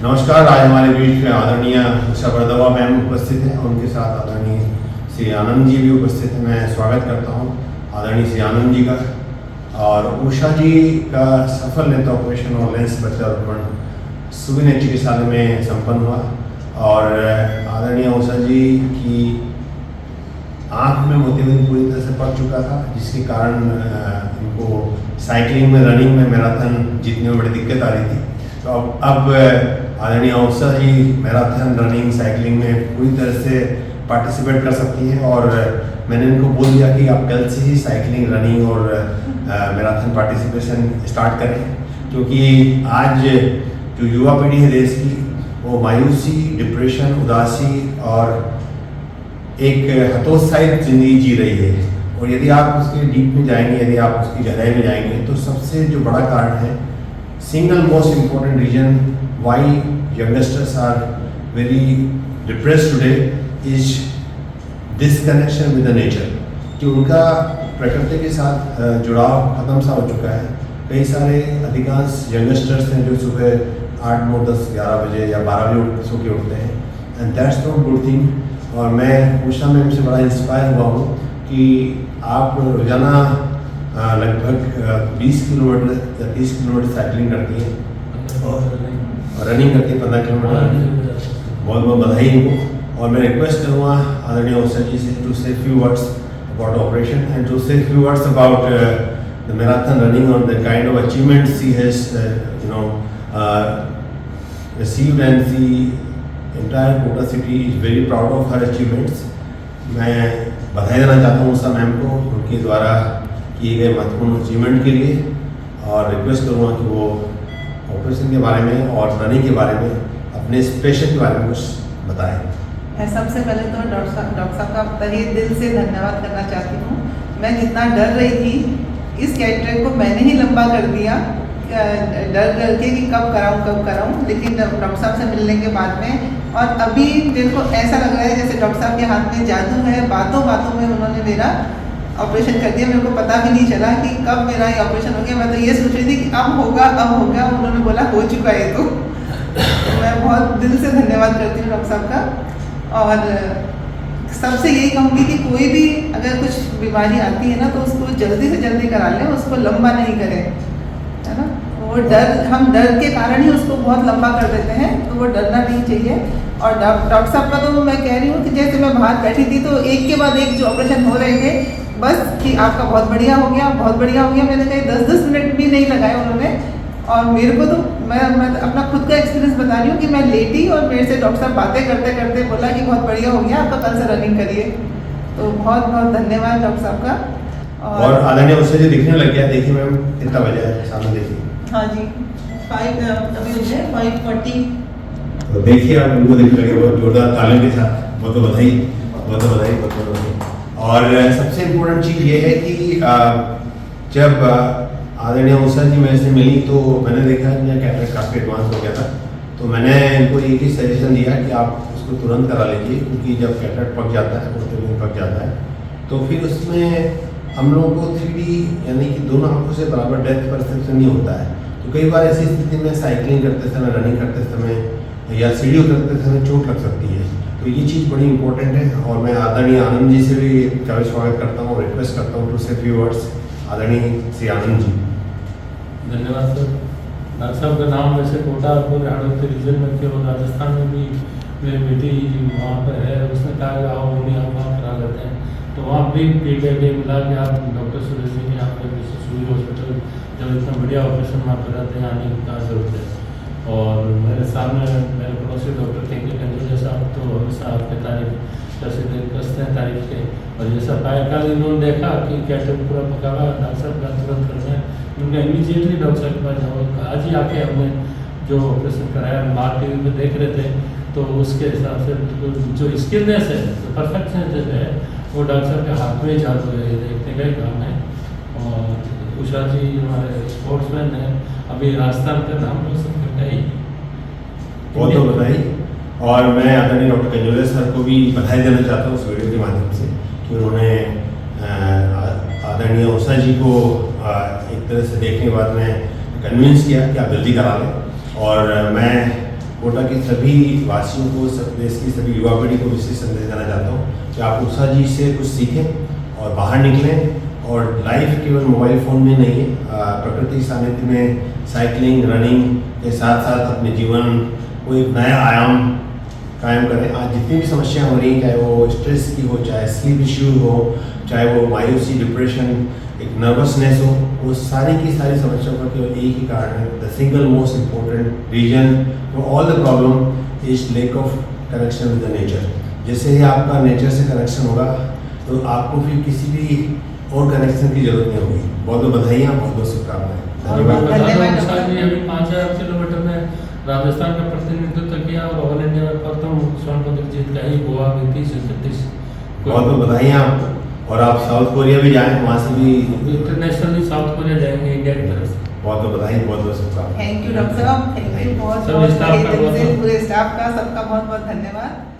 नमस्कार। आज हमारे बीच में आदरणीय उषा बरदवा मैम उपस्थित हैं, उनके साथ आदरणीय श्री आनंद जी भी उपस्थित हैं। मैं स्वागत करता हूं आदरणीय श्री आनंद जी का। और उषा जी का सफल नेत्र ऑपरेशन और लेंस प्रत्यारोपण सुविनय चिकित्सालय में संपन्न हुआ और आदरणीय उषा जी की आँख में मोतियाबिंद पूरी तरह से पक चुका था, जिसके कारण इनको साइकिलिंग में, रनिंग में, मैराथन जीतने में बड़ी दिक्कत आ रही थी। तो अब आदरणीय उषा जी मैराथन, रनिंग, साइकिलिंग में पूरी तरह से पार्टिसिपेट कर सकती हैं और मैंने इनको बोल दिया कि आप कल से ही साइकिलिंग, रनिंग और मैराथन पार्टिसिपेशन स्टार्ट करें, क्योंकि आज जो युवा पीढ़ी है देश की, वो मायूसी, डिप्रेशन, उदासी और एक हतोत्साहित जिंदगी जी रही है। और यदि आप उसके डीप में जाएंगे, यदि आप उसकी गहराई में जाएंगे, तो सबसे जो बड़ा कारण है, single most important reason why youngsters are very depressed today is disconnection with the nature, कि उनका प्रकृति के साथ जुड़ाव खत्म सा हो चुका है। कई सारे अधिकांश यंगस्टर्स हैं जो सुबह 8, 9, 10, 11 बजे या 12 बजे सो के उठते हैं, and that's not good thing. और मैं उषा मैम से बड़ा इंस्पायर हुआ हूँ कि आप रोज़ाना लगभग 20 किलोमीटर या 30 किलोमीटर साइकिलिंग करती हैं और रनिंग करती है 15 किलोमीटर। बहुत बहुत बधाई इनको। और मैं रिक्वेस्ट करूँगा आदरणीय उषा जी से to say few words about operation and to say few words about the marathon running और the kind of achievements she has received, and the entire Kota city is very proud of her achievements. मैं बधाई देना चाहता हूँ Usha ma'am को उनके द्वारा किए गए महत्वपूर्ण अचीवमेंट के लिए, और रिक्वेस्ट करूँगा कि वो ऑपरेशन के बारे में और रनिंग के बारे में, अपने स्पेशल के बारे में कुछ बताएं। मैं सबसे पहले तो डॉक्टर साहब का तहे दिल से धन्यवाद करना चाहती हूँ। मैं जितना डर रही थी, इस कैटरेक्ट को मैंने ही लंबा कर दिया, डर के कि कब कराऊं, लेकिन डॉक्टर साहब से मिलने के बाद में, और अभी मेरे को ऐसा लग रहा है जैसे डॉक्टर साहब के हाथ में जादू है। बातों बातों में उन्होंने मेरा ऑपरेशन कर दिया, मेरे को पता भी नहीं चला कि कब मेरा ये ऑपरेशन हो गया। मैं तो ये सोच रही थी कि अब होगा, उन्होंने बोला हो चुका है। तो मैं बहुत दिल से धन्यवाद करती हूँ डॉक्टर साहब का। और सबसे यही कहूँगी कि कोई भी अगर कुछ बीमारी आती है ना, तो उसको जल्दी से जल्दी करा लें, उसको लंबा नहीं करें, है ना। वो हम डर के कारण ही उसको बहुत लंबा कर देते हैं, तो वो डरना नहीं चाहिए। और डॉक्टर साहब का तो मैं कह रही हूँ कि जैसे मैं बाहर बैठी थी तो एक के बाद एक जो ऑपरेशन हो रहे थे, बस कि आपका बहुत बढ़िया हो गया, बहुत बढ़िया हो गया। मैंने कहीं 10-10 मिनट भी नहीं लगाए उन्होंने। और मेरे को तो मैं अपना खुद का एक्सपीरियंस बता रही हूँ कि मैं लेटी और मेरे से डॉक्टर साहब बातें करते करते बोला कि बहुत बढ़िया हो गया, आपका कल से रनिंग करिए। तो बहुत बहुत धन्यवाद डॉक्टर साहब का। और आदरणीय उषा जी दिखने लग गया। देखिए मैम कितना बजा है, सामने देखिए। हाँ जी, 5:40। तो देखिए आप उनको देखने लगे, बहुत जोरदार तालियों के साथ। बहुत बधाई, बहुत बधाई। और सबसे इम्पोर्टेंट चीज़ ये है कि जब आदरणीय उषा जी मेरे से मिली तो मैंने देखा कि मेरा कैटरेक्ट काफ़ी एडवांस हो गया था। तो मैंने इनको एक ही सजेशन दिया कि आप उसको तुरंत करा लीजिए, क्योंकि जब कैटरेक्ट पक जाता है, मोतियाबिंद पक जाता है, तो फिर उसमें हम लोगों को 3D यानी कि दोनों आंखों से बराबर डेप्थ परसेप्शन नहीं होता है। तो कई बार ऐसी स्थिति में साइकिलिंग करते समय, रनिंग करते समय या सीढ़ी उतरते समय चोट लग सकती है। तो ये चीज़ बड़ी इंपॉर्टेंट है। और मैं आदरणीय आनंद जी से भी काफ़ी स्वागत करता हूँ, रिक्वेस्ट करता हूँ टू से फ्यू वर्ड्स। आदरणीय श्री आनंद जी। धन्यवाद सर। डॉक्टर साहब का नाम वैसे कोटा पूरे हाड़ों रीजन में के, और राजस्थान में भी मेरी बेटी वहाँ पर है, उसने कहा कि आओ नहीं आप वहाँ करा लेते हैं। तो वहाँ भी फीडबैक ये मिला कि आप डॉक्टर सुरेश जी ने आपके सूर्य हॉस्पिटल जब इतना बढ़िया ऑपरेशन वहाँ कराते हैं, आने की कहाँ जरूरत है। और मेरे सामने मेरे पड़ोसी डॉक्टर थे साहब, तो हमेशा आपके तारीफ कसते हैं तारीफ के। और जैसा पाया कल इन्होंने देखा कि कैटरेक्ट पूरा पका हुआ, डॉक्टर साहब का तुरंत कर रहे हैं, उनका इमीडिएटली डॉक्टर साहब के पास जाओ। आज ही आके हमने जो ऑपरेशन कराया, मार्क टीवी में देख रहे थे, तो उसके हिसाब से जो स्किलनेस है, जो परफेक्शन है, वो डॉक्टर साहब के हाथ में ही जादू है, देखने का ही काम है। और उषा जी हमारे स्पोर्ट्समैन हैं, अभी राजस्थान का नाम रोशन करता ही। बहुत बहुत बधाई। और मैं आदरणीय डॉक्टर कंजोले सर को भी बधाई देना चाहता हूँ इस वीडियो के माध्यम से कि उन्होंने आदरणीय उषा जी को एक तरह से देखने के बाद में कन्विंस किया कि आप जल्दी करा लें। और मैं कोटा के सभी वासियों को, सब देश की सभी युवा पीढ़ी को विशेष संदेश देना चाहता हूँ कि आप उषा जी से कुछ सीखें और बाहर निकलें। और लाइफ केवल मोबाइल फ़ोन में नहीं है, प्रकृति सानिध्य में साइकिलिंग, रनिंग के साथ साथ अपने जीवन को एक नया आयाम कायम करें। आज जितनी भी समस्याएं हो रही हैं, चाहे वो स्ट्रेस की हो, चाहे स्लीप इश्यू हो, चाहे वो मायूसी, डिप्रेशन, एक नर्वसनेस हो, वो सारी की सारी समस्याओं का केवल एक ही कारण है। The single most important reason for all the problem is lack of connection with the nature. जैसे ही आपका नेचर से कनेक्शन होगा तो आपको फिर किसी भी और कनेक्शन की जरूरत नहीं होगी। बहुत बहुत बधाइयाँ, बहुत बहुत शुभकामनाएं। और मैं धन्यवाद। बता दूं, उषा जी अभी 5000 किलोमीटर में राजस्थान का प्रतिनिधित्व किया और ऑल इंडिया में प्रथम स्वर्ण पदक जीत का ही गोवा में 30-36। बहुत बहुत बधाइयाँ आपको। और आप साउथ कोरिया भी जाएं, वहाँ से भी इंटरनेशनली साउथ कोरिया जाएंगे इंडिया की तरफ से। बहुत बहुत बधाई, बहुत बहुत शुभकामनाएं। थैंक यू डॉक्टर साहब, थैंक यू बहुत सब बहुत स्टाफ का तहे दिल से, बहुत-बहुत। पूरे स्टाफ का सबका बहुत बहुत धन्यवाद।